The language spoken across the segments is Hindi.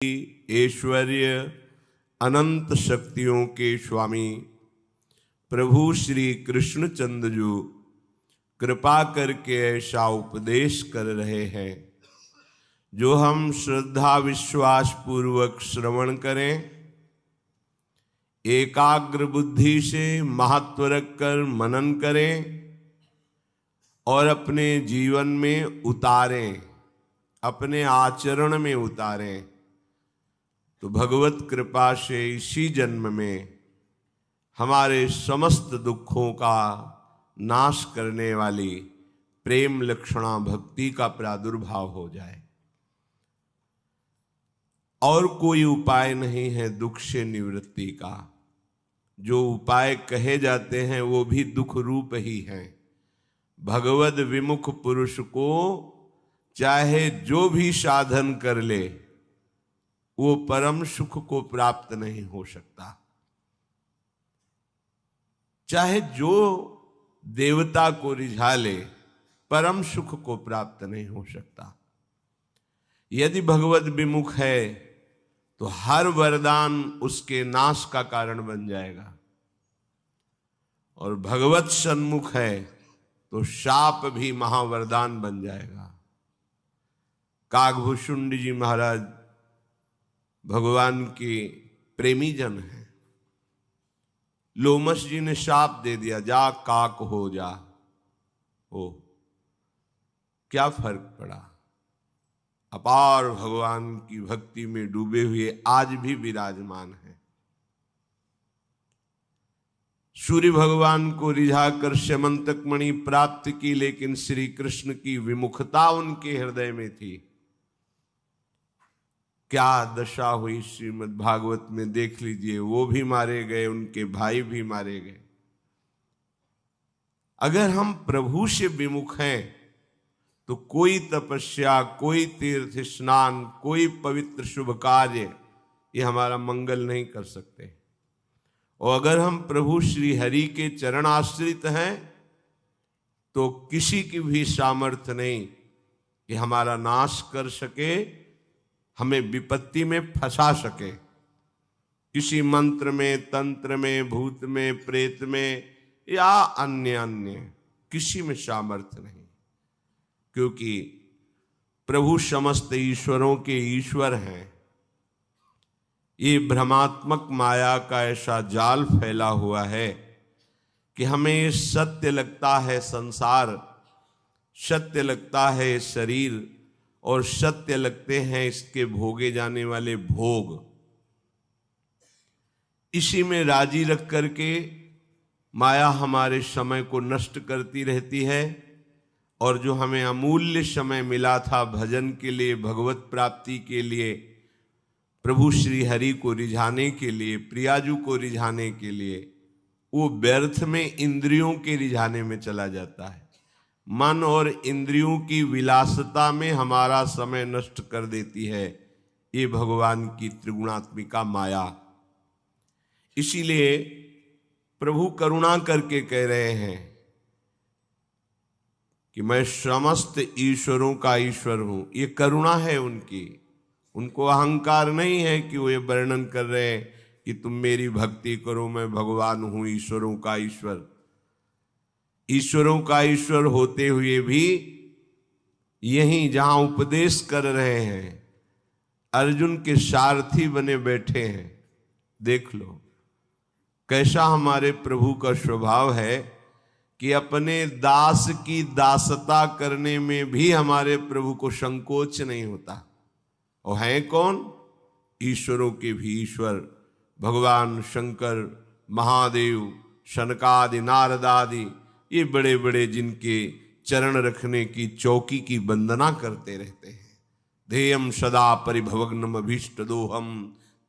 ऐश्वर्य अनंत शक्तियों के स्वामी प्रभु श्री कृष्णचंद्र जी कृपा करके ऐसा उपदेश कर रहे हैं जो हम श्रद्धा विश्वास पूर्वक श्रवण करें, एकाग्र बुद्धि से महत्व रखकर मनन करें और अपने जीवन में उतारें, अपने आचरण में उतारें, तो भगवत कृपा से इसी जन्म में हमारे समस्त दुखों का नाश करने वाली प्रेम लक्षणा भक्ति का प्रादुर्भाव हो जाए। और कोई उपाय नहीं है दुख से निवृत्ति का। जो उपाय कहे जाते हैं वो भी दुख रूप ही हैं। भगवद विमुख पुरुष को चाहे जो भी साधन कर ले वो परम सुख को प्राप्त नहीं हो सकता। चाहे जो देवता को रिझा ले परम सुख को प्राप्त नहीं हो सकता। यदि भगवद विमुख है तो हर वरदान उसके नाश का कारण बन जाएगा, और भगवत सन्मुख है तो शाप भी महावरदान बन जाएगा। काकभूषुंड जी महाराज भगवान के प्रेमी जन हैं। लोमस जी ने शाप दे दिया, जा काक हो जा। ओ क्या फर्क पड़ा? अपार भगवान की भक्ति में डूबे हुए आज भी विराजमान है। सूर्य भगवान को रिझाकर स्यमंतक मणि प्राप्त की, लेकिन श्री कृष्ण की विमुखता उनके हृदय में थी। क्या दशा हुई श्रीमद् भागवत में देख लीजिए। वो भी मारे गए, उनके भाई भी मारे गए। अगर हम प्रभु से विमुख हैं तो कोई तपस्या, कोई तीर्थ स्नान, कोई पवित्र शुभ कार्य ये हमारा मंगल नहीं कर सकते। और अगर हम प्रभु श्री हरि के चरण आश्रित हैं तो किसी की भी सामर्थ्य नहीं कि हमारा नाश कर सके, हमें विपत्ति में फंसा सके। किसी मंत्र में, तंत्र में, भूत में, प्रेत में या अन्य किसी में सामर्थ्य नहीं, क्योंकि प्रभु समस्त ईश्वरों के ईश्वर हैं। ये भ्रमात्मक माया का ऐसा जाल फैला हुआ है कि हमें सत्य लगता है संसार, सत्य लगता है शरीर, और सत्य लगते हैं इसके भोगे जाने वाले भोग। इसी में राजी रख करके माया हमारे समय को नष्ट करती रहती है, और जो हमें अमूल्य समय मिला था भजन के लिए, भगवत प्राप्ति के लिए, प्रभु श्री हरि को रिझाने के लिए, प्रियाजू को रिझाने के लिए, वो व्यर्थ में इंद्रियों के रिझाने में चला जाता है। मन और इंद्रियों की विलासता में हमारा समय नष्ट कर देती है ये भगवान की त्रिगुणात्मिका माया। इसीलिए प्रभु करुणा करके कह रहे हैं कि मैं समस्त ईश्वरों का ईश्वर हूं। ये करुणा है उनकी। उनको अहंकार नहीं है कि वो ये वर्णन कर रहे हैं कि तुम मेरी भक्ति करो, मैं भगवान हूं, ईश्वरों का ईश्वर। ईश्वरों का ईश्वर होते हुए भी यहीं जहां उपदेश कर रहे हैं अर्जुन के सारथी बने बैठे हैं। देख लो कैसा हमारे प्रभु का स्वभाव है कि अपने दास की दासता करने में भी हमारे प्रभु को संकोच नहीं होता। और हैं कौन? ईश्वरों के भी ईश्वर भगवान शंकर, महादेव, शनकादि, नारदादि, ये बड़े बड़े जिनके चरण रखने की चौकी की वंदना करते रहते हैं। ध्येयम सदा परिभवग्नम अभीष्टदोहम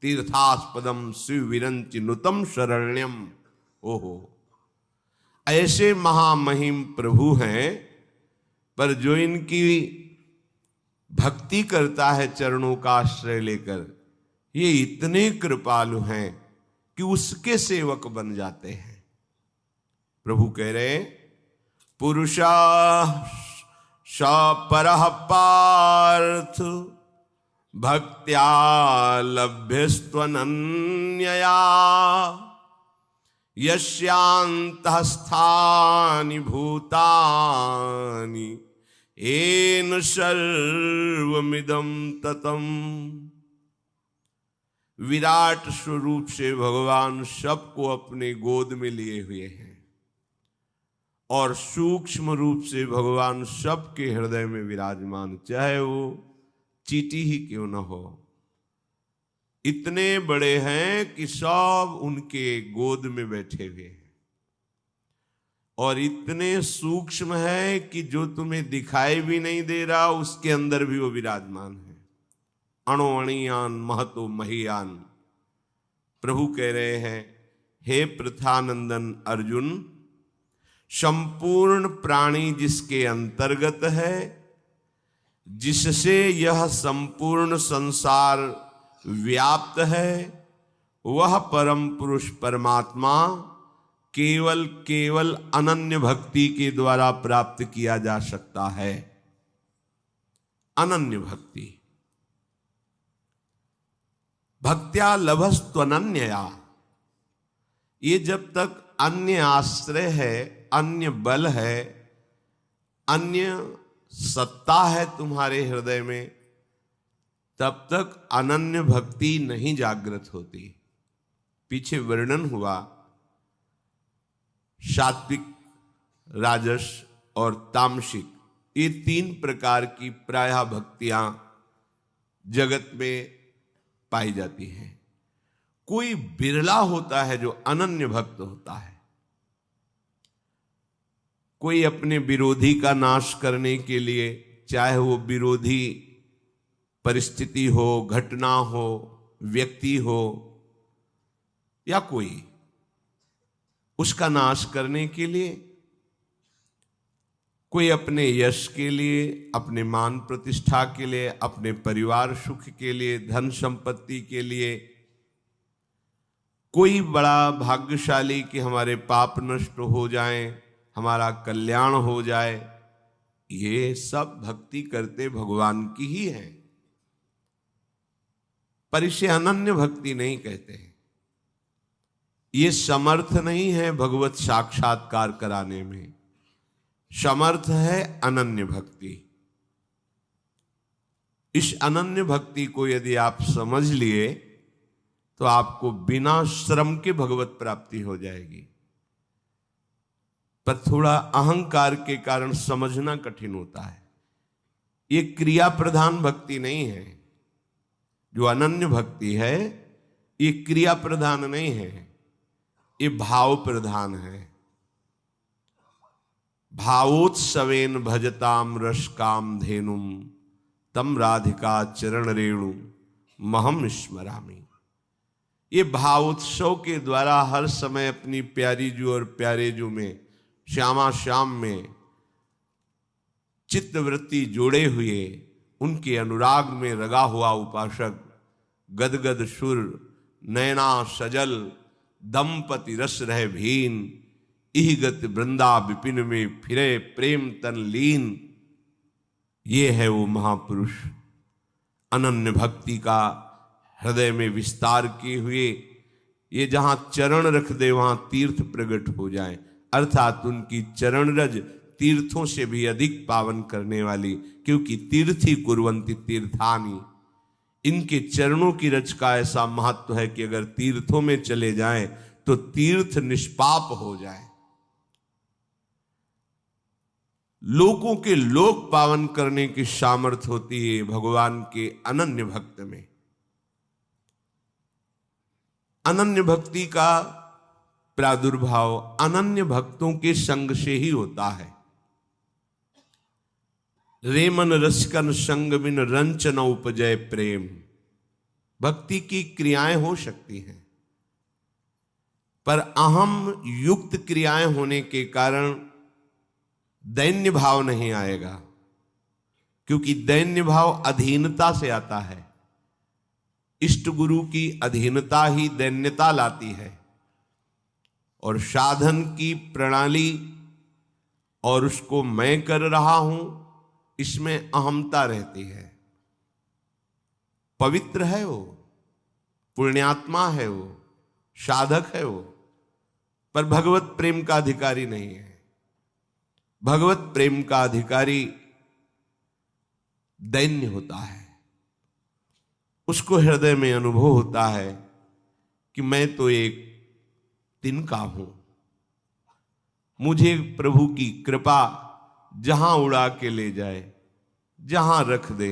तीर्थास्पदम शिवविरंचि नुतम शरण्यम। ओहो, ऐसे महामहिम प्रभु हैं, पर जो इनकी भक्ति करता है चरणों का आश्रय लेकर, ये इतने कृपालु हैं कि उसके सेवक बन जाते हैं। प्रभु कह रहे पुरुषा स परः पार्थ भक्त्या लभ्यस्त्वनन्यया यस्यान्तःस्थानि भूतानि येन सर्वमिदं ततम्। विराट स्वरूप से भगवान सबको अपने गोद में लिए हुए हैं और सूक्ष्म रूप से भगवान सबके हृदय में विराजमान, चाहे वो चींटी ही क्यों न हो। इतने बड़े हैं कि सब उनके गोद में बैठे हुए हैं और इतने सूक्ष्म है कि जो तुम्हें दिखाई भी नहीं दे रहा उसके अंदर भी वो विराजमान है। अणो अणियान महतो महियान। प्रभु कह रहे हैं, हे प्रथानंदन अर्जुन, संपूर्ण प्राणी जिसके अंतर्गत है, जिससे यह संपूर्ण संसार व्याप्त है, वह परम पुरुष परमात्मा केवल अनन्य भक्ति के द्वारा प्राप्त किया जा सकता है। अनन्य भक्ति। भक्त्या लभस्त्वनन्यया। ये जब तक अन्य आश्रय है, अन्य बल है, अन्य सत्ता है तुम्हारे हृदय में, तब तक अनन्य भक्ति नहीं जागृत होती। पीछे वर्णन हुआ सात्विक, राजस और तामसिक, ये 3 प्रकार की प्रायः भक्तियां जगत में पाई जाती हैं। कोई बिरला होता है जो अनन्य भक्त होता है। कोई अपने विरोधी का नाश करने के लिए, चाहे वो विरोधी परिस्थिति हो, घटना हो, व्यक्ति हो या कोई, उसका नाश करने के लिए, कोई अपने यश के लिए, अपने मान प्रतिष्ठा के लिए, अपने परिवार सुख के लिए, धन संपत्ति के लिए, कोई बड़ा भाग्यशाली कि हमारे पाप नष्ट हो जाएं, हमारा कल्याण हो जाए, ये सब भक्ति करते भगवान की ही है। पर इसे अनन्य भक्ति नहीं कहते हैं। ये समर्थ नहीं है भगवत साक्षात्कार कराने में। समर्थ है अनन्य भक्ति। इस अनन्य भक्ति को यदि आप समझ लिए तो आपको बिना श्रम के भगवत प्राप्ति हो जाएगी। पर थोड़ा अहंकार के कारण समझना कठिन होता है। ये क्रिया प्रधान भक्ति नहीं है। जो अनन्य भक्ति है ये क्रिया प्रधान नहीं है, ये भाव प्रधान है। भावोत्सवेन भजताम रसकाम धेनुम तम राधिका चरण रेणु महम स्मरामि। ये भावोत्सव के द्वारा हर समय अपनी प्यारी जू और प्यारे जू में, श्यामा श्याम में चित्तवृत्ति जोड़े हुए, उनके अनुराग में रगा हुआ उपासक गदगद सुर नैना सजल दंपति रस रह भीन इहगत वृंदा विपिन में फिरे प्रेम तन लीन। ये है वो महापुरुष अनन्य भक्ति का हृदय में विस्तार किए हुए। ये जहां चरण रख दे वहां तीर्थ प्रकट हो जाए, अर्थात उनकी चरण रज तीर्थों से भी अधिक पावन करने वाली, क्योंकि तीर्थी कुर्वन्ति तीर्थानि। इनके चरणों की रज का ऐसा महत्व है कि अगर तीर्थों में चले जाएं तो तीर्थ निष्पाप हो जाए। लोगों के लोक पावन करने की सामर्थ्य होती है भगवान के अनन्य भक्त में। अनन्य भक्ति का प्रादुर्भाव अनन्य भक्तों के संग से ही होता है। रेमन रसकन संग बिन रंच न उपजय प्रेम। भक्ति की क्रियाएं हो सकती हैं, पर अहम युक्त क्रियाएं होने के कारण दैन्य भाव नहीं आएगा, क्योंकि दैन्य भाव अधीनता से आता है। इष्ट गुरु की अधीनता ही दैन्यता लाती है, और साधन की प्रणाली और उसको मैं कर रहा हूं इसमें अहमता रहती है। पवित्र है, वो पुण्यात्मा है, वो साधक है वो, पर भगवत प्रेम का अधिकारी नहीं है। भगवत प्रेम का अधिकारी दैन्य होता है। उसको हृदय में अनुभव होता है कि मैं तो एक तिनका हूं, मुझे प्रभु की कृपा जहां उड़ा के ले जाए, जहां रख दे,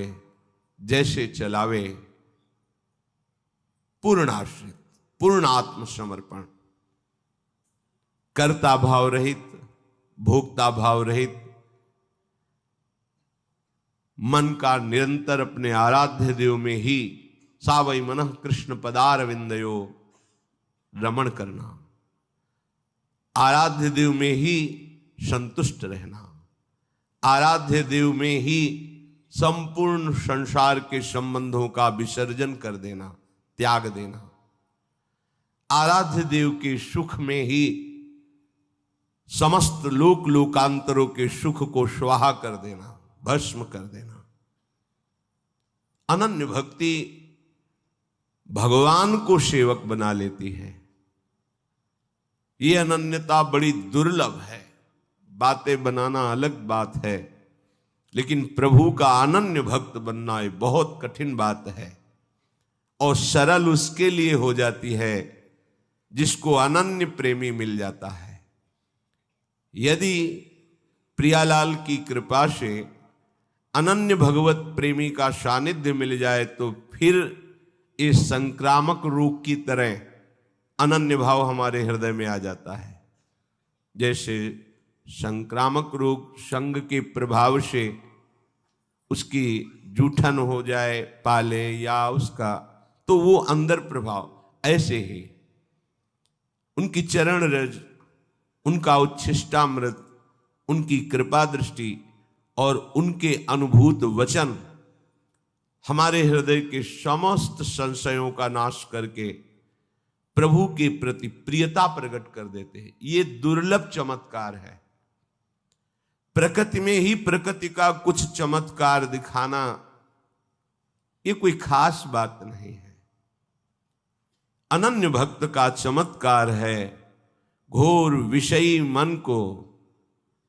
जैसे चलावे, पूर्ण आश्रित, पूर्ण आत्मसमर्पण, कर्ता भाव रहित, भोक्ता भाव रहित, मन का निरंतर अपने आराध्य देव में ही सावई मनः कृष्ण पदारविंदयो रमण करना, आराध्य देव में ही संतुष्ट रहना, आराध्य देव में ही संपूर्ण संसार के संबंधों का विसर्जन कर देना, त्याग देना, आराध्य देव के सुख में ही समस्त लोक लोकांतरों के सुख को स्वाहा कर देना, भस्म कर देना। अनन्य भक्ति भगवान को सेवक बना लेती है। ये अनन्यता बड़ी दुर्लभ है। बातें बनाना अलग बात है, लेकिन प्रभु का अनन्य भक्त बनना ये बहुत कठिन बात है, और सरल उसके लिए हो जाती है जिसको अनन्य प्रेमी मिल जाता है। यदि प्रियालाल की कृपा से अनन्य भगवत प्रेमी का सानिध्य मिल जाए तो फिर इस संक्रामक रोग की तरह अनन्य भाव हमारे हृदय में आ जाता है। जैसे संक्रामक रोग संग के प्रभाव से उसकी जूठन हो जाए पाले या उसका, तो वो अंदर प्रभाव, ऐसे ही उनकी चरण रज, उनका उच्छिष्टामृत, उनकी कृपा दृष्टि और उनके अनुभूत वचन हमारे हृदय के समस्त संशयों का नाश करके प्रभु के प्रति प्रियता प्रकट कर देते हैं। ये दुर्लभ चमत्कार है। प्रकृति में ही प्रकृति का कुछ चमत्कार दिखाना ये कोई खास बात नहीं है। अनन्य भक्त का चमत्कार है घोर विषयी मन को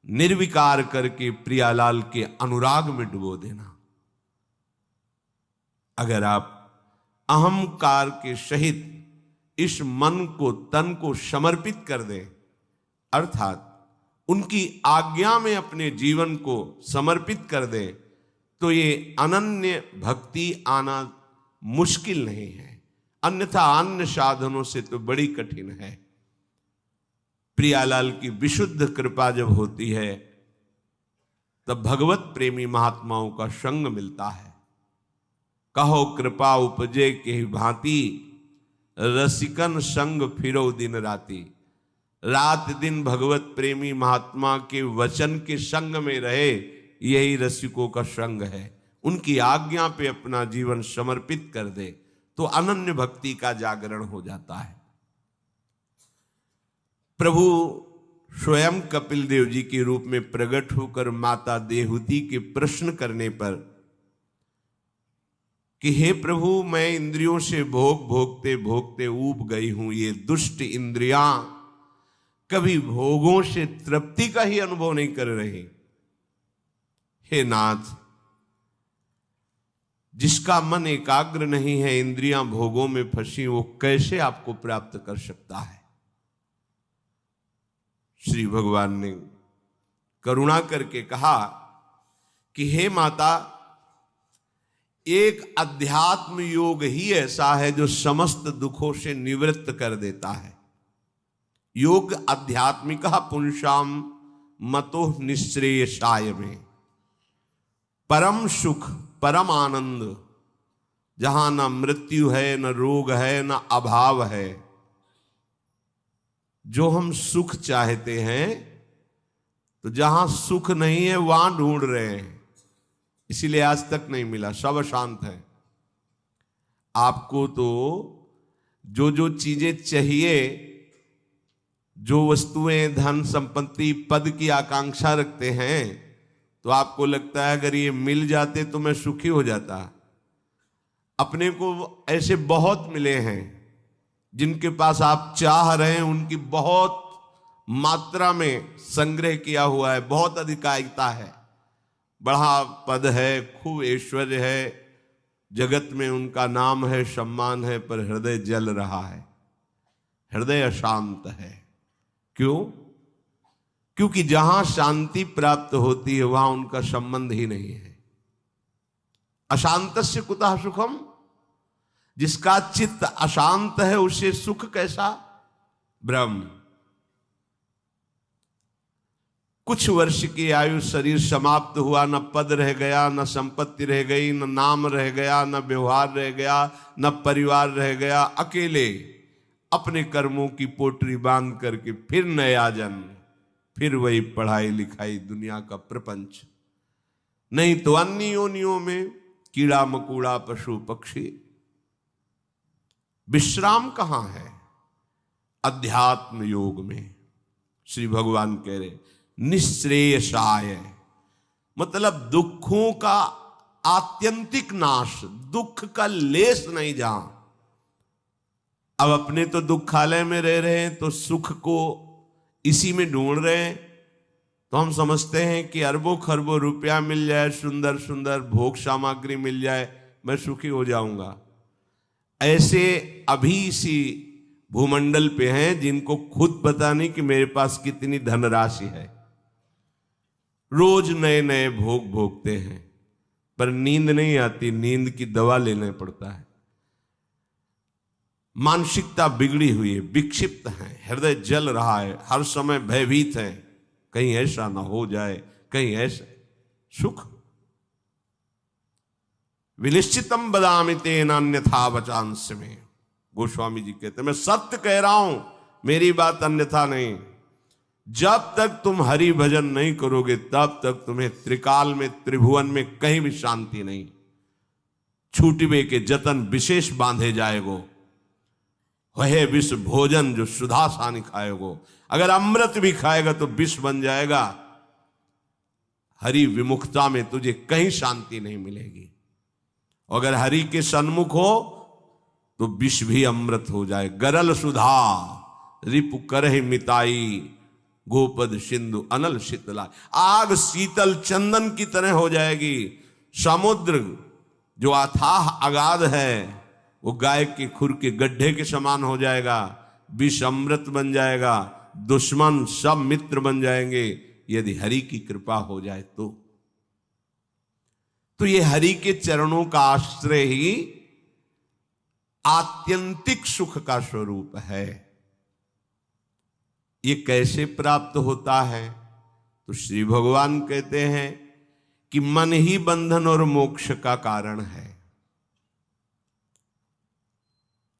निर्विकार करके प्रियालाल के अनुराग में डुबो देना। अगर आप अहंकार के सहित इस मन को, तन को समर्पित कर दें, अर्थात उनकी आज्ञा में अपने जीवन को समर्पित कर दें, तो ये अनन्य भक्ति आना मुश्किल नहीं है। अन्यथा अन्य साधनों से तो बड़ी कठिन है। प्रियालाल की विशुद्ध कृपा जब होती है तब भगवत प्रेमी महात्माओं का संग मिलता है। कहो कृपा उपजे के भांति, रसिकन संग फिरो दिन राती। रात दिन भगवत प्रेमी महात्मा के वचन के संग में रहे, यही रसिकों का संग है। उनकी आज्ञा पे अपना जीवन समर्पित कर दे तो अनन्य भक्ति का जागरण हो जाता है। प्रभु स्वयं कपिल देव जी के रूप में प्रकट होकर माता देहूती के प्रश्न करने पर कि हे प्रभु, मैं इंद्रियों से भोग भोगते भोगते ऊब गई हूं। ये दुष्ट इंद्रियां कभी भोगों से तृप्ति का ही अनुभव नहीं कर रही। हे नाथ, जिसका मन एकाग्र नहीं है, इंद्रियां भोगों में फंसी, वो कैसे आपको प्राप्त कर सकता है? श्री भगवान ने करुणा करके कहा कि हे माता, एक अध्यात्म योग ही ऐसा है जो समस्त दुखों से निवृत्त कर देता है। योग आध्यात्मिका पुंसाम मतो निश्रेयसाय में, परम सुख, परम आनंद, जहां न मृत्यु है, न रोग है, न अभाव है। जो हम सुख चाहते हैं, तो जहां सुख नहीं है वहां ढूंढ रहे हैं, इसीलिए आज तक नहीं मिला, सब अशांत है। आपको तो जो जो चीजें चाहिए, जो वस्तुएं, धन संपत्ति, पद की आकांक्षा रखते हैं, तो आपको लगता है अगर ये मिल जाते तो मैं सुखी हो जाता। अपने को ऐसे बहुत मिले हैं जिनके पास आप चाह रहे हैं, उनकी बहुत मात्रा में संग्रह किया हुआ है, बहुत अधिकारिता है, बड़ा पद है, खूब ऐश्वर्य है, जगत में उनका नाम है, सम्मान है, पर हृदय जल रहा है, हृदय अशांत है। क्यों? क्योंकि जहां शांति प्राप्त होती है वहां उनका संबंध ही नहीं है। अशांतस्य कुतः सुखम, जिसका चित्त अशांत है उसे सुख कैसा? ब्रह्म। कुछ वर्ष की आयु, शरीर समाप्त हुआ, न पद रह गया, न संपत्ति रह गई, न नाम रह गया, न व्यवहार रह गया, न परिवार रह गया, अकेले अपने कर्मों की पोटरी बांध करके फिर नया जन्म, फिर वही पढ़ाई लिखाई, दुनिया का प्रपंच। नहीं तो अन्य योनियों में कीड़ा मकोड़ा, पशु पक्षी। विश्राम कहां है? अध्यात्म योग में। श्री भगवान कह रहे निश्रेयसाय, मतलब दुखों का आत्यंतिक नाश, दुख का लेस नहीं जहां। अब अपने तो दुखालय में रह रहे हैं तो सुख को इसी में ढूंढ रहे हैं, तो हम समझते हैं कि अरबों खरबों रुपया मिल जाए, सुंदर सुंदर भोग सामग्री मिल जाए, मैं सुखी हो जाऊंगा। ऐसे अभी इसी भूमंडल पे हैं जिनको खुद पता नहीं कि मेरे पास कितनी धनराशि है, रोज नए नए भोग भोगते हैं, पर नींद नहीं आती, नींद की दवा लेना पड़ता है। मानसिकता बिगड़ी हुई है, विक्षिप्त है, हृदय जल रहा है, हर समय भयभीत है, कहीं ऐसा ना हो जाए, कहीं ऐसा। सुख विनिश्चितम बदामि तेन अन्यथा वचांस में, गोस्वामी जी कहते हैं मैं सत्य कह रहा हूं, मेरी बात अन्यथा नहीं। जब तक तुम हरि भजन नहीं करोगे तब तक तुम्हें त्रिकाल में, त्रिभुवन में कहीं भी शांति नहीं। छूटवे के जतन विशेष बांधे जाएगो, वह विष भोजन जो सुधा सानी खाएगो। अगर अमृत भी खाएगा तो विष बन जाएगा। हरि विमुखता में तुझे कहीं शांति नहीं मिलेगी। अगर हरि के सन्मुख हो तो विष भी अमृत हो जाए। गरल सुधा रिपु करहि मिताई, गोपद सिंधु अनल शीतला। आग शीतल चंदन की तरह हो जाएगी। समुद्र जो अथाह अगाध है वो गाय के खुर के गड्ढे के समान हो जाएगा। विष अमृत बन जाएगा। दुश्मन सब मित्र बन जाएंगे यदि हरि की कृपा हो जाए तो ये हरि के चरणों का आश्रय ही आत्यंतिक सुख का स्वरूप है। ये कैसे प्राप्त होता है? तो श्री भगवान कहते हैं कि मन ही बंधन और मोक्ष का कारण है।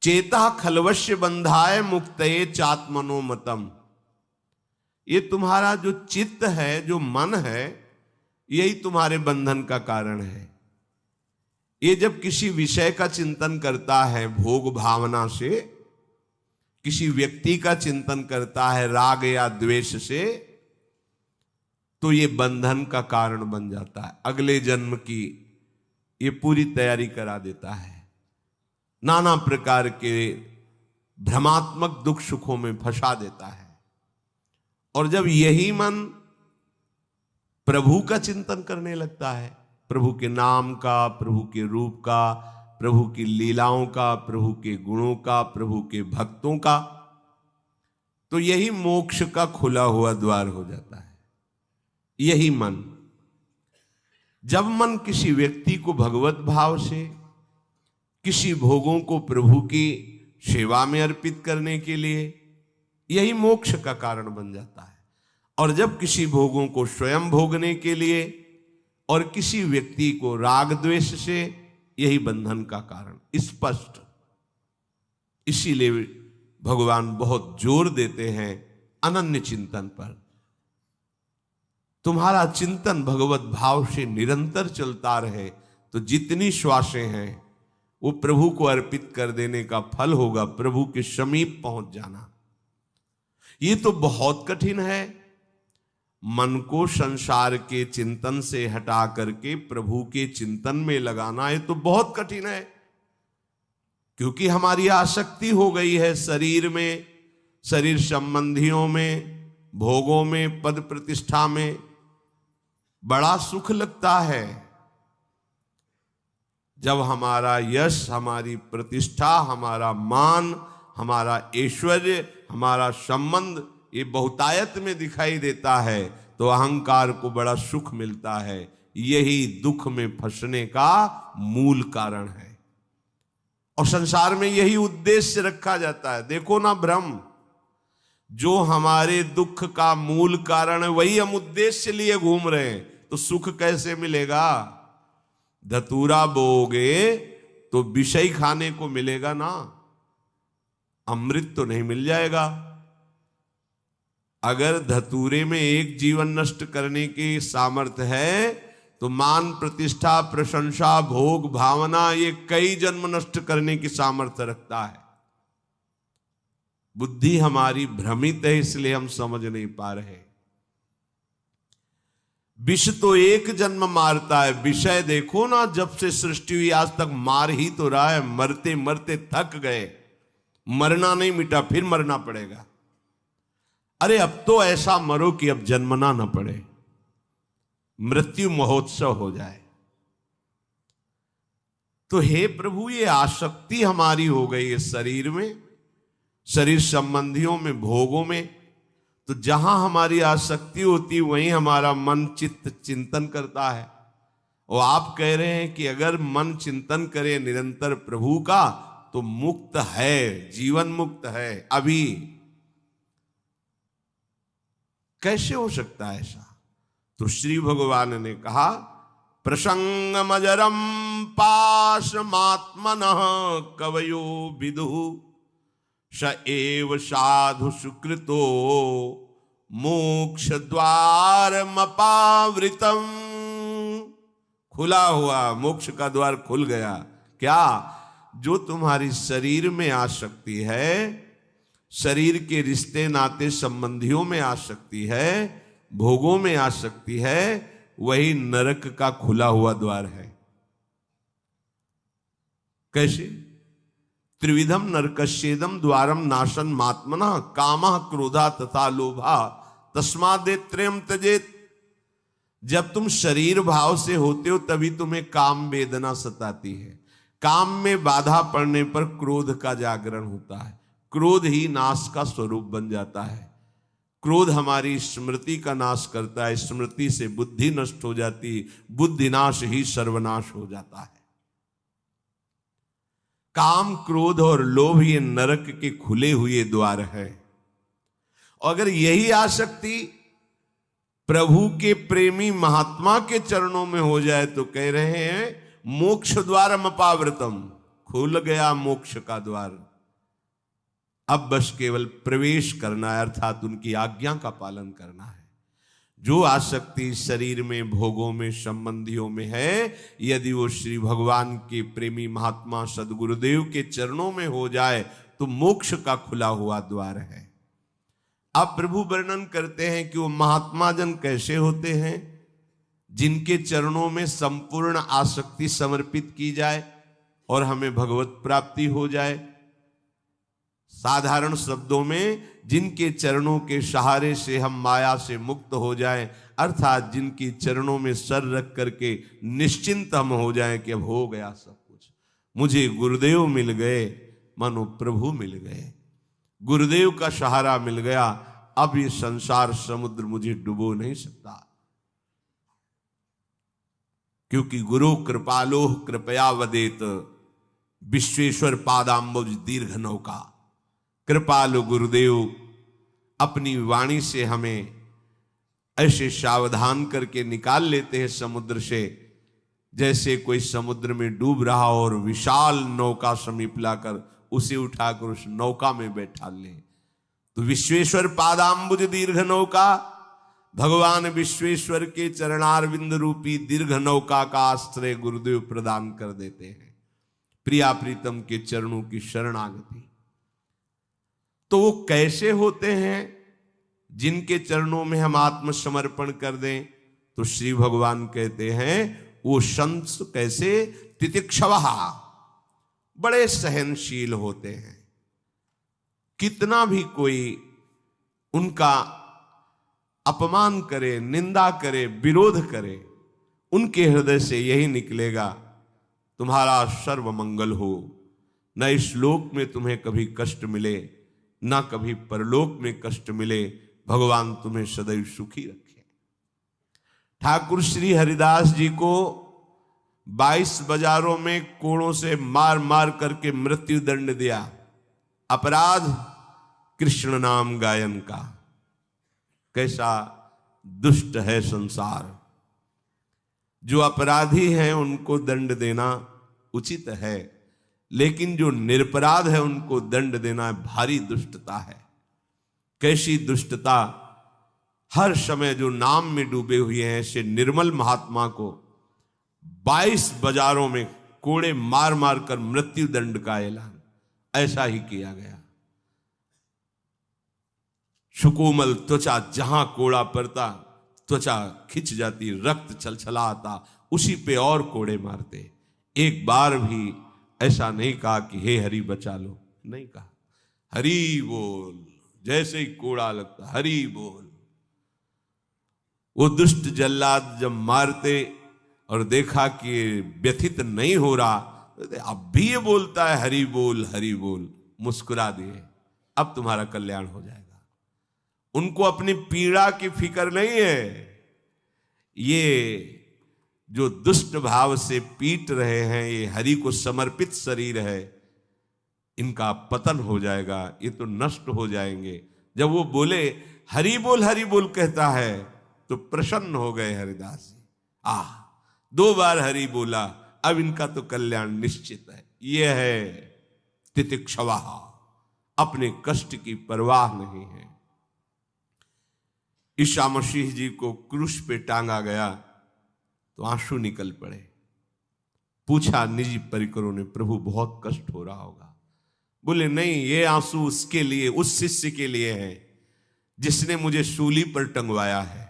चेता खलवश्य बंधाय मुक्तये चात्मनो मतम। ये तुम्हारा जो चित्त है, जो मन है, यही तुम्हारे बंधन का कारण है। ये जब किसी विषय का चिंतन करता है भोग भावना से, किसी व्यक्ति का चिंतन करता है राग या द्वेष से, तो ये बंधन का कारण बन जाता है। अगले जन्म की ये पूरी तैयारी करा देता है। नाना प्रकार के भ्रमात्मक दुख सुखों में फंसा देता है। और जब यही मन प्रभु का चिंतन करने लगता है, प्रभु के नाम का, प्रभु के रूप का, प्रभु की लीलाओं का, प्रभु के गुणों का, प्रभु के भक्तों का, तो यही मोक्ष का खुला हुआ द्वार हो जाता है। यही मन, जब मन किसी व्यक्ति को भगवत भाव से, किसी भोगों को प्रभु की सेवा में अर्पित करने के लिए, यही मोक्ष का कारण बन जाता है। और जब किसी भोगों को स्वयं भोगने के लिए और किसी व्यक्ति को राग द्वेष से, यही बंधन का कारण स्पष्ट। इसीलिए भगवान बहुत जोर देते हैं अनन्य चिंतन पर। तुम्हारा चिंतन भगवत भाव से निरंतर चलता रहे तो जितनी श्वासें हैं वो प्रभु को अर्पित कर देने का फल होगा, प्रभु के समीप पहुंच जाना। ये तो बहुत कठिन है। मन को संसार के चिंतन से हटा करके प्रभु के चिंतन में लगाना, ये तो बहुत कठिन है। क्योंकि हमारी आसक्ति हो गई है शरीर में, शरीर संबंधियों में, भोगों में, पद प्रतिष्ठा में। बड़ा सुख लगता है जब हमारा यश, हमारी प्रतिष्ठा, हमारा मान, हमारा ऐश्वर्य, हमारा संबंध ये बहुतायत में दिखाई देता है तो अहंकार को बड़ा सुख मिलता है। यही दुख में फंसने का मूल कारण है और संसार में यही उद्देश्य रखा जाता है। देखो ना ब्रह्म, जो हमारे दुख का मूल कारण है वही हम उद्देश्य लिए घूम रहे हैं, तो सुख कैसे मिलेगा? धतूरा बोओगे तो विषय खाने को मिलेगा ना, अमृत तो नहीं मिल जाएगा। अगर धतूरे में एक जीवन नष्ट करने की सामर्थ्य है तो मान, प्रतिष्ठा, प्रशंसा, भोग, भावना ये कई जन्म नष्ट करने की सामर्थ्य रखता है। बुद्धि हमारी भ्रमित है, इसलिए हम समझ नहीं पा रहे। विष तो एक जन्म मारता है, विषय देखो ना, जब से सृष्टि हुई आज तक मार ही तो रहा है। मरते मरते थक गए, मरना नहीं मिटा, फिर मरना पड़ेगा। अरे अब तो ऐसा मरो कि अब जन्मना न पड़े, मृत्यु महोत्सव हो जाए। तो हे प्रभु, ये आसक्ति हमारी हो गई है शरीर में, शरीर संबंधियों में, भोगों में। तो जहां हमारी आसक्ति होती वहीं हमारा मन चित्त चिंतन करता है। और आप कह रहे हैं कि अगर मन चिंतन करे निरंतर प्रभु का तो मुक्त है, जीवन मुक्त है। अभी कैसे हो सकता है ऐसा? तो श्री भगवान ने कहा, प्रसंगमजरम पाशमात्मनः कवयो विदुः स एव साधु सुकृतो मोक्ष द्वारमपावृतम्। खुला हुआ मोक्ष का द्वार खुल गया। क्या? जो तुम्हारी शरीर में आसक्ति है, शरीर के रिश्ते नाते संबंधियों में आसक्ति है, भोगों में आसक्ति है, वही नरक का खुला हुआ द्वार है। कैसे? त्रिविधम नरकस्येदम द्वारम नाशन मात्मना कामः क्रोधा तथा लोभा तस्मादेत्रयम् त्यजेत। जब तुम शरीर भाव से होते हो तभी तुम्हें काम वेदना सताती है। काम में बाधा पड़ने पर क्रोध का जागरण होता है, क्रोध ही नाश का स्वरूप बन जाता है। क्रोध हमारी स्मृति का नाश करता है, स्मृति से बुद्धि नष्ट हो जाती, बुद्धि नाश ही सर्वनाश हो जाता है। काम, क्रोध और लोभ ये नरक के खुले हुए द्वार है। अगर यही आसक्ति प्रभु के प्रेमी महात्मा के चरणों में हो जाए तो कह रहे हैं मोक्ष द्वारम अपावृतम, खुल गया मोक्ष का द्वार। अब बस केवल प्रवेश करना है, अर्थात उनकी आज्ञा का पालन करना है। जो आसक्ति शरीर में, भोगों में, संबंधियों में है, यदि वो श्री भगवान के प्रेमी महात्मा सदगुरुदेव के चरणों में हो जाए तो मोक्ष का खुला हुआ द्वार है। अब प्रभु वर्णन करते हैं कि वो महात्मा जन कैसे होते हैं, जिनके चरणों में संपूर्ण आसक्ति समर्पित की जाए और हमें भगवत प्राप्ति हो जाए। साधारण शब्दों में, जिनके चरणों के सहारे से हम माया से मुक्त हो जाएं, अर्थात जिनकी चरणों में सर रख करके निश्चिंत हम हो जाएं कि अब हो गया सब कुछ, मुझे गुरुदेव मिल गए, मानो प्रभु मिल गए, गुरुदेव का सहारा मिल गया, अब ये संसार समुद्र मुझे डुबो नहीं सकता। क्योंकि गुरु कृपालोह कृपया वदेत, विश्वेश्वर पादाम्बुज दीर्घ नौका। कृपालु गुरुदेव अपनी वाणी से हमें ऐसे सावधान करके निकाल लेते हैं समुद्र से, जैसे कोई समुद्र में डूब रहा और विशाल नौका समीप लाकर उसे उठाकर उस नौका में बैठा ले। तो विश्वेश्वर पादाम्बुज दीर्घ नौका, भगवान विश्वेश्वर के चरणारविंद रूपी दीर्घ नौका का आश्रय गुरुदेव प्रदान कर देते हैं। प्रिया प्रीतम के चरणों की शरणागति। तो वो कैसे होते हैं जिनके चरणों में हम आत्मसमर्पण कर दें? तो श्री भगवान कहते हैं वो संत कैसे, तितिक्षवः, बड़े सहनशील होते हैं। कितना भी कोई उनका अपमान करे, निंदा करे, विरोध करे, उनके हृदय से यही निकलेगा, तुम्हारा सर्व मंगल हो, न इस लोक में तुम्हें कभी कष्ट मिले, न कभी परलोक में कष्ट मिले, भगवान तुम्हें सदैव सुखी रखे। ठाकुर श्री हरिदास जी को 22 बाजारों में कोड़ों से मार मार करके मृत्यु दंड दिया। अपराध कृष्ण नाम गायन का। कैसा दुष्ट है संसार। जो अपराधी हैं उनको दंड देना उचित है, लेकिन जो निरपराध है उनको दंड देना भारी दुष्टता है। कैसी दुष्टता। हर समय जो नाम में डूबे हुए हैं ऐसे निर्मल महात्मा को 22 बाजारों में कोड़े मार मार कर मृत्यु दंड का ऐलान ऐसा ही किया गया। सुकोमल त्वचा, जहां कोड़ा पड़ता त्वचा खिंच जाती, रक्त छलछला आता, उसी पे और कोड़े मारते। एक बार भी ऐसा नहीं कहा कि हे हरि बचा लो, नहीं कहा। हरि बोल, जैसे ही कोड़ा लगता हरि बोल। वो दुष्ट जल्लाद जब मारते और देखा कि व्यथित नहीं हो रहा, अब भी ये बोलता है हरि बोल हरि बोल, मुस्कुरा दिए, अब तुम्हारा कल्याण हो जाएगा। उनको अपनी पीड़ा की फिक्र नहीं है। ये जो दुष्ट भाव से पीट रहे हैं, ये हरि को समर्पित शरीर है, इनका पतन हो जाएगा, ये तो नष्ट हो जाएंगे। जब वो बोले हरि बोल कहता है तो प्रसन्न हो गए हरिदास जी। 2 बार हरि बोला, अब इनका तो कल्याण निश्चित है। ये है तितिक्षवा, अपने कष्ट की परवाह नहीं है। ईसा मसीह जी को क्रूस पे टांगा गया तो आंसू निकल पड़े। पूछा निजी परिकरों ने, प्रभु बहुत कष्ट हो रहा होगा? बोले नहीं, ये आंसू उसके लिए, उस शिष्य के लिए है जिसने मुझे सूली पर टंगवाया है।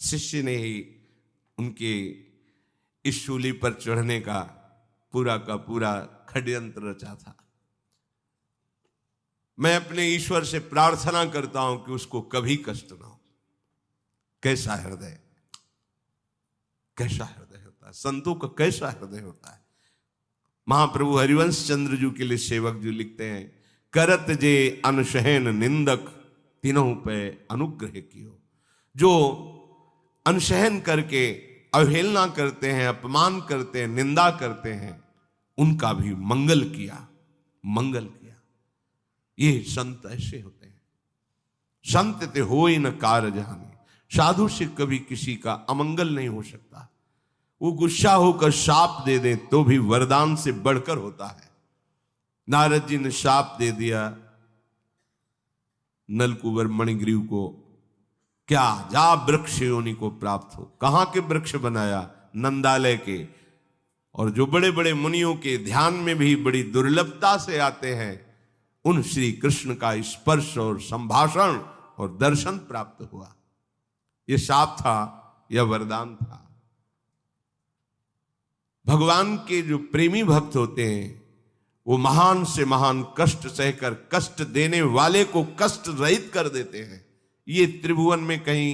शिष्य ने ही उनके इस सूली पर चढ़ने का पूरा षड्यंत्र रचा था। मैं अपने ईश्वर से प्रार्थना करता हूं कि उसको कभी कष्ट ना हो। कैसा हृदय, कैसा हृदय होता है संतों का, कैसा हृदय होता है। महाप्रभु हरिवंश चंद्र जी के लिए सेवक जी लिखते हैं, करत जे अनशहन निंदक तीनों पे अनुग्रह कियो। जो अनशहन करके अवहेलना करते हैं, अपमान करते हैं, निंदा करते हैं, उनका भी मंगल किया। ये संत ऐसे होते हैं। संत ते होई न कारज हानि। साधु से कभी किसी का अमंगल नहीं हो सकता। वो गुस्सा होकर शाप दे दे तो भी वरदान से बढ़कर होता है। नारद जी ने शाप दे दिया नलकुबर मणिग्रीव को, क्या जा वृक्ष योनि को प्राप्त हो। कहां के वृक्ष बनाया? नंदालय के। और जो बड़े बड़े मुनियों के ध्यान में भी बड़ी दुर्लभता से आते हैं, उन श्री कृष्ण का स्पर्श और संभाषण और दर्शन प्राप्त हुआ। यह शाप था या वरदान था? भगवान के जो प्रेमी भक्त होते हैं वो महान से महान कष्ट सहकर कष्ट देने वाले को कष्ट रहित कर देते हैं। ये त्रिभुवन में कहीं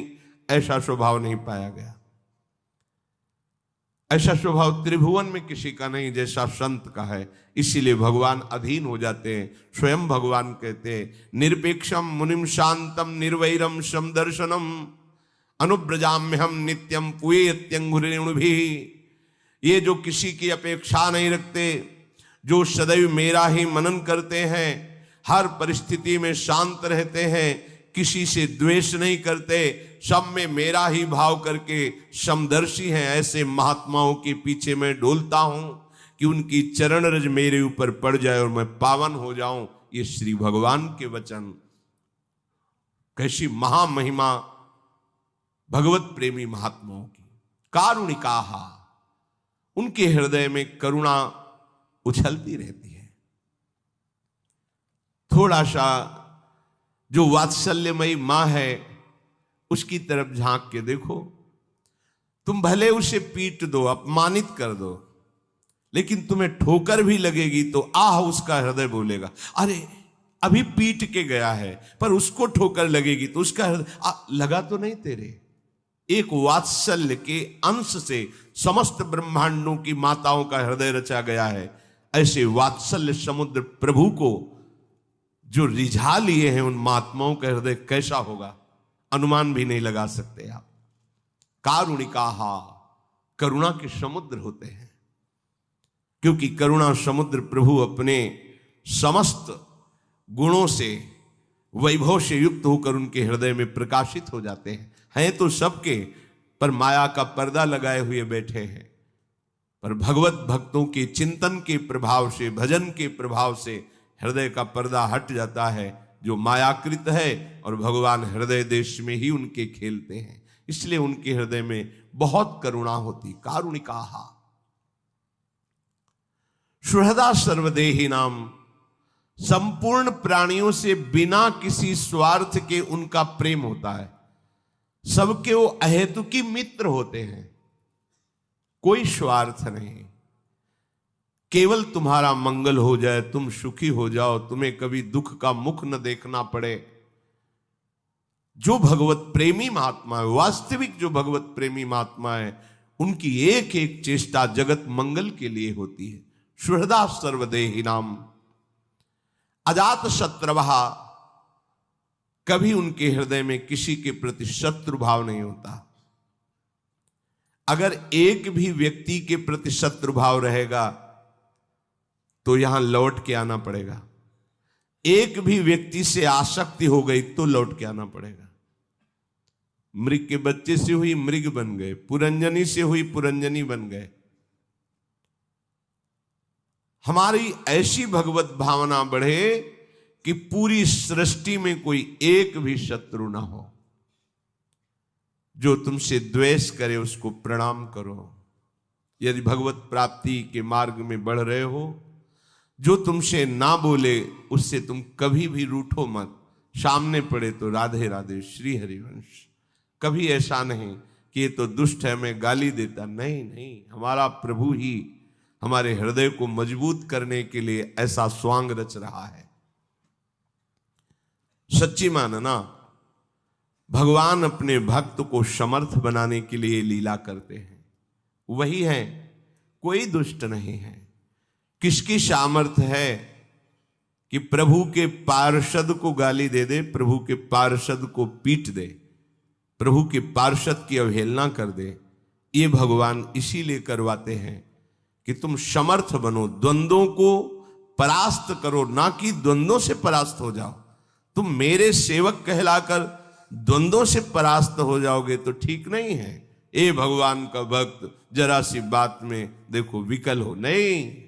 ऐसा स्वभाव नहीं पाया गया। ऐसा स्वभाव त्रिभुवन में किसी का नहीं जैसा संत का है। इसीलिए भगवान अधीन हो जाते हैं। स्वयं भगवान कहते हैं, निरपेक्षम मुनिम शांतम निर्वैरम समदर्शनम अनुब्रजाम्यहम नित्यम पुएत्यंगुरेणु भी। ये जो किसी की अपेक्षा नहीं रखते, जो सदैव मेरा ही मनन करते हैं, हर परिस्थिति में शांत रहते हैं, किसी से द्वेष नहीं करते, सब में मेरा ही भाव करके समदर्शी हैं, ऐसे महात्माओं के पीछे मैं डोलता हूं कि उनकी चरण रज मेरे ऊपर पड़ जाए और मैं पावन हो जाऊं। ये श्री भगवान के वचन। कैसी महामहिमा भगवत प्रेमी महात्माओं की। कारुणिकाहा, उनके हृदय में करुणा उछलती रहती है। थोड़ा सा जो वात्सल्यमयी मां है उसकी तरफ झांक के देखो। तुम भले उसे पीट दो, अपमानित कर दो, लेकिन तुम्हें ठोकर भी लगेगी तो आह उसका हृदय बोलेगा, अरे अभी पीट के गया है, पर उसको ठोकर लगेगी तो उसका हृदय लगा तो नहीं तेरे। एक वात्सल्य के अंश से समस्त ब्रह्मांडों की माताओं का हृदय रचा गया है। ऐसे वात्सल्य समुद्र प्रभु को जो रिझा लिए हैं, उन महात्माओं का हृदय कैसा होगा, अनुमान भी नहीं लगा सकते आप। कारुणिकाहा, करुणा के समुद्र होते हैं, क्योंकि करुणा समुद्र प्रभु अपने समस्त गुणों से, वैभव से युक्त होकर उनके हृदय में प्रकाशित हो जाते हैं तो सबके, पर माया का पर्दा लगाए हुए बैठे हैं। पर भगवत भक्तों के चिंतन के प्रभाव से, भजन के प्रभाव से हृदय का पर्दा हट जाता है, जो मायाकृत है, और भगवान हृदय देश में ही उनके खेलते हैं। इसलिए उनके हृदय में बहुत करुणा होती। कारुणिकाहा सुहृदा सर्वदेही नाम, संपूर्ण प्राणियों से बिना किसी स्वार्थ के उनका प्रेम होता है। सबके वो अहेतुकी मित्र होते हैं, कोई स्वार्थ नहीं, केवल तुम्हारा मंगल हो जाए, तुम सुखी हो जाओ, तुम्हें कभी दुख का मुख न देखना पड़े। जो भगवत प्रेमी महात्मा है, वास्तविक जो भगवत प्रेमी महात्मा है, उनकी एक एक चेष्टा जगत मंगल के लिए होती है। सुहृदा सर्वदेही नाम, अजात शत्रवहा, कभी उनके हृदय में किसी के प्रति शत्रु भाव नहीं होता। अगर एक भी व्यक्ति के प्रति शत्रु भाव रहेगा तो यहां लौट के आना पड़ेगा। एक भी व्यक्ति से आसक्ति हो गई तो लौट के आना पड़ेगा। मृग के बच्चे से हुई मृग बन गए, पुरंजनी से हुई पुरंजनी बन गए। हमारी ऐसी भगवत भावना बढ़े कि पूरी सृष्टि में कोई एक भी शत्रु ना हो। जो तुमसे द्वेष करे उसको प्रणाम करो। यदि भगवत प्राप्ति के मार्ग में बढ़ रहे हो, जो तुमसे ना बोले उससे तुम कभी भी रूठो मत। सामने पड़े तो राधे राधे श्री हरिवंश। कभी ऐसा नहीं कि ये तो दुष्ट है, मैं गाली देता, नहीं नहीं, हमारा प्रभु ही हमारे हृदय को मजबूत करने के लिए ऐसा स्वांग रच रहा है। सच्ची मानना, भगवान अपने भक्त को समर्थ बनाने के लिए लीला करते हैं, वही है, कोई दुष्ट नहीं है। किसकी सामर्थ्य है कि प्रभु के पार्षद को गाली दे दे, प्रभु के पार्षद को पीट दे, प्रभु के पार्षद की अवहेलना कर दे। ये भगवान इसीलिए करवाते हैं कि तुम समर्थ बनो, द्वंद्वों को परास्त करो, ना कि द्वंद्वों से परास्त हो जाओ। तुम मेरे सेवक कहलाकर द्वंद्वों से परास्त हो जाओगे तो ठीक नहीं है। ए भगवान का भक्त, जरा सी बात में देखो विकल हो, नहीं।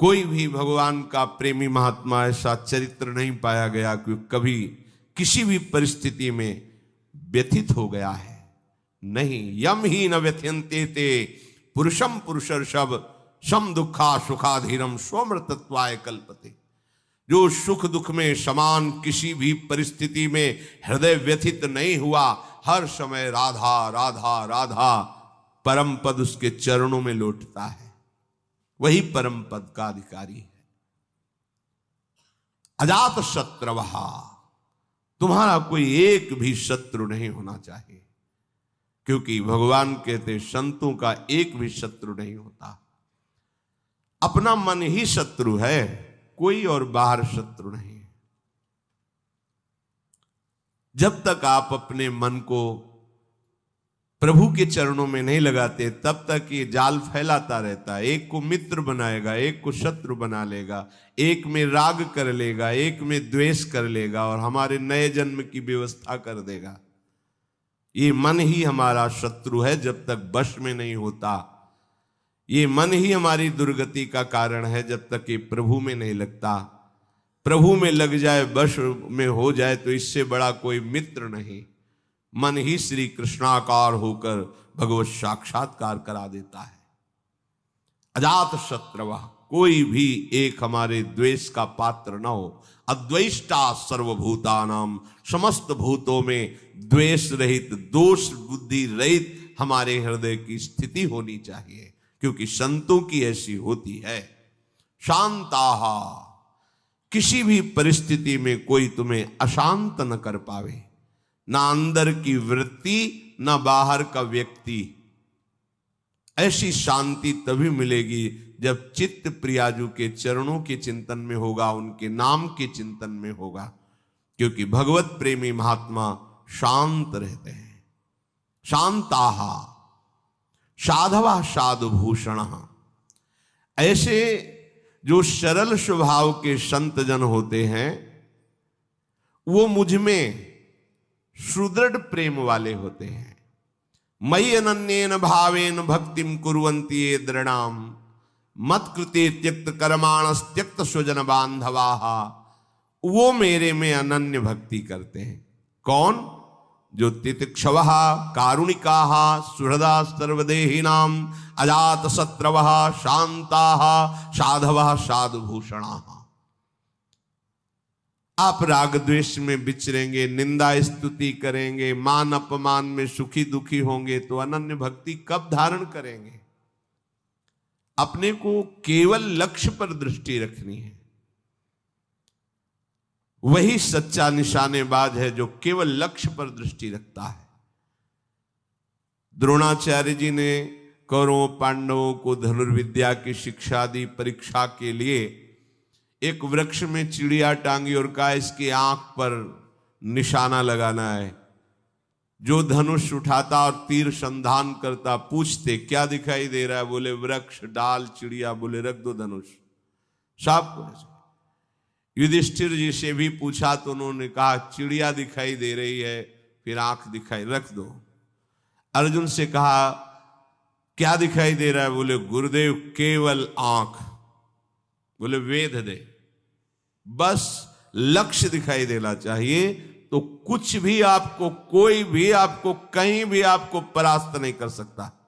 कोई भी भगवान का प्रेमी महात्मा ऐसा चरित्र नहीं पाया गया कि कभी किसी भी परिस्थिति में व्यथित हो गया है। नहीं, यम ही न व्यथ्यन्ते ते पुरुषम पुरुषर्षभ सम दुखा सुखाधीरम स्वमृतत्वाय कल्पते। जो सुख दुख में समान किसी भी परिस्थिति में हृदय व्यथित नहीं हुआ, हर समय राधा राधा राधा, परम पद उसके चरणों में लौटता है, वही परम पद का अधिकारी है। अजात शत्रवहा, तुम्हारा कोई एक भी शत्रु नहीं होना चाहिए, क्योंकि भगवान कहते संतों का एक भी शत्रु नहीं होता। अपना मन ही शत्रु है, कोई और बाहर शत्रु नहीं। जब तक आप अपने मन को प्रभु के चरणों में नहीं लगाते, तब तक ये जाल फैलाता रहता है। एक को मित्र बनाएगा, एक को शत्रु बना लेगा, एक में राग कर लेगा, एक में द्वेष कर लेगा, और हमारे नए जन्म की व्यवस्था कर देगा। ये मन ही हमारा शत्रु है जब तक वश में नहीं होता। ये मन ही हमारी दुर्गति का कारण है जब तक ये प्रभु में नहीं लगता। प्रभु में लग जाए, वश में हो जाए, तो इससे बड़ा कोई मित्र नहीं। मन ही श्री कृष्णाकार होकर भगवत साक्षात्कार करा देता है। अजात शत्रव, कोई भी एक हमारे द्वेष का पात्र न हो। अद्वेष्टा सर्वभूतानाम, समस्त भूतों में द्वेष रहित, दोष बुद्धि रहित हमारे हृदय की स्थिति होनी चाहिए। क्योंकि संतों की ऐसी होती है। शांताहा, किसी भी परिस्थिति में कोई तुम्हें अशांत न कर पावे, ना अंदर की वृत्ति ना बाहर का व्यक्ति। ऐसी शांति तभी मिलेगी जब चित्त प्रियाजू के चरणों के चिंतन में होगा, उनके नाम के चिंतन में होगा, क्योंकि भगवत प्रेमी महात्मा शांत रहते हैं। शांताहा साधवा साधुभूषण, ऐसे जो सरल स्वभाव के संत जन होते हैं वो मुझ में सुदृढ़ प्रेम वाले होते हैं। मयि अनन्येन भावेन भक्तिम कुर्वन्ति ये दृढ़ाम मत्कृते त्यक्त कर्माणस त्यक्त स्वजन बांधवाः। वो मेरे में अनन्य भक्ति करते हैं। कौन? जो तितिक्षवः कारुणिकाः सुहृदा सर्वदेहिनाम अजात शत्रवः शांताः साधवः साधुभूषणाः। आप राग द्वेष में विचरेंगे, निंदा स्तुति करेंगे, मान अपमान में सुखी दुखी होंगे तो अनन्य भक्ति कब धारण करेंगे? अपने को केवल लक्ष्य पर दृष्टि रखनी है। वही सच्चा निशानेबाज है जो केवल लक्ष्य पर दृष्टि रखता है। द्रोणाचार्य जी ने कौरवों पांडवों को धनुर्विद्या की शिक्षा दी। परीक्षा के लिए एक वृक्ष में चिड़िया टांगी और कहा इसकी आंख पर निशाना लगाना है। जो धनुष उठाता और तीर संधान करता, पूछते क्या दिखाई दे रहा है? बोले वृक्ष, डाल, चिड़िया। बोले रख दो धनुष। साफ। युधिष्ठिर जी से भी पूछा तो उन्होंने कहा चिड़िया दिखाई दे रही है, फिर आंख दिखाई, रख दो। अर्जुन से कहा क्या दिखाई दे रहा है? बोले गुरुदेव केवल आंख। बोले वेद दे। बस लक्ष्य दिखाई देना चाहिए, तो कुछ भी आपको, कोई भी आपको, कहीं भी आपको परास्त नहीं कर सकता।